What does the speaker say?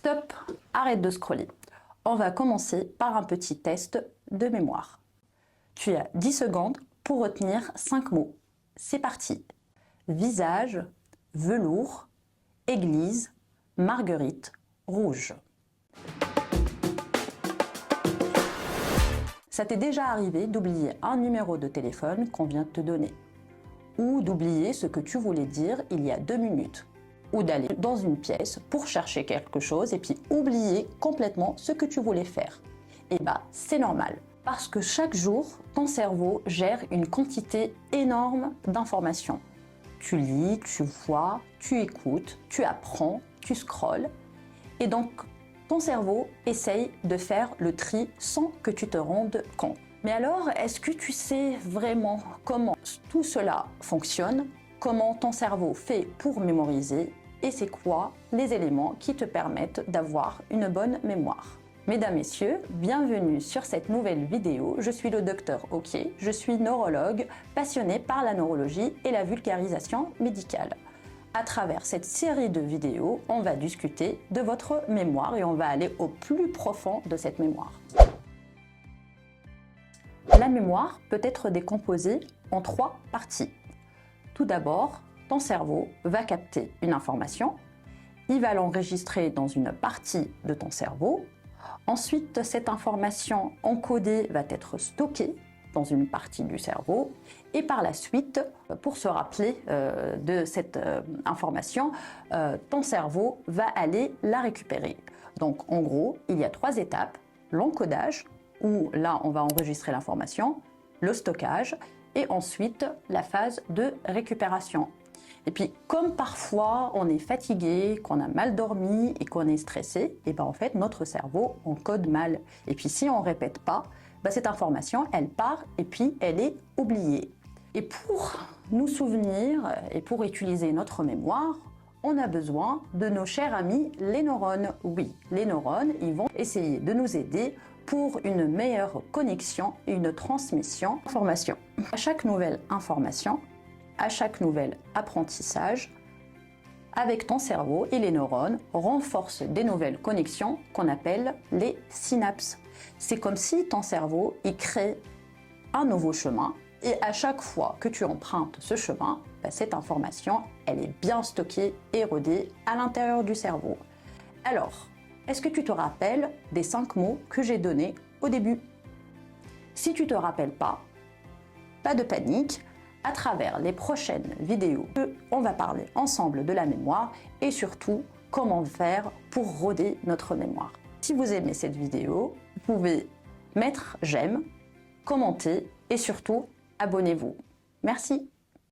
Stop, arrête de scroller. On va commencer par un petit test de mémoire. Tu as 10 secondes pour retenir 5 mots. C'est parti. Visage, velours, église, marguerite, rouge. Ça t'est déjà arrivé d'oublier un numéro de téléphone qu'on vient de te donner, ou d'oublier ce que tu voulais dire il y a 2 minutes, ou d'aller dans une pièce pour chercher quelque chose et puis oublier complètement ce que tu voulais faire. Eh bien, c'est normal, parce que chaque jour, ton cerveau gère une quantité énorme d'informations. Tu lis, tu vois, tu écoutes, tu apprends, tu scrolles, et donc ton cerveau essaye de faire le tri sans que tu te rendes compte. Mais alors, est-ce que tu sais vraiment comment tout cela fonctionne? Comment ton cerveau fait pour mémoriser? Et c'est quoi les éléments qui te permettent d'avoir une bonne mémoire? Mesdames, Messieurs, bienvenue sur cette nouvelle vidéo. Je suis le Dr Okié, je suis neurologue passionné par la neurologie et la vulgarisation médicale. À travers cette série de vidéos, on va discuter de votre mémoire et on va aller au plus profond de cette mémoire. La mémoire peut être décomposée en 3 parties. Tout d'abord, ton cerveau va capter une information, il va l'enregistrer dans une partie de ton cerveau. Ensuite, cette information encodée va être stockée dans une partie du cerveau et par la suite, pour se rappeler de cette information, ton cerveau va aller la récupérer. Donc en gros, il y a 3 étapes: l'encodage, où là on va enregistrer l'information, le stockage et ensuite la phase de récupération. Et puis comme parfois on est fatigué, qu'on a mal dormi et qu'on est stressé, et ben en fait notre cerveau encode mal. Et puis si on ne répète pas, cette information elle part et puis elle est oubliée. Et pour nous souvenir et pour utiliser notre mémoire, on a besoin de nos chers amis les neurones. Oui, les neurones, ils vont essayer de nous aider pour une meilleure connexion et une transmission d'informations. À chaque nouvelle information, à chaque nouvel apprentissage, avec ton cerveau et les neurones renforcent des nouvelles connexions qu'on appelle les synapses. C'est comme si ton cerveau il crée un nouveau chemin et à chaque fois que tu empruntes ce chemin, cette information elle est bien stockée et rodée à l'intérieur du cerveau. Alors, est-ce que tu te rappelles des 5 mots que j'ai donnés au début? Si tu ne te rappelles pas de panique. À travers les prochaines vidéos, on va parler ensemble de la mémoire et surtout comment faire pour roder notre mémoire. Si vous aimez cette vidéo, vous pouvez mettre j'aime, commenter et surtout abonnez-vous. Merci.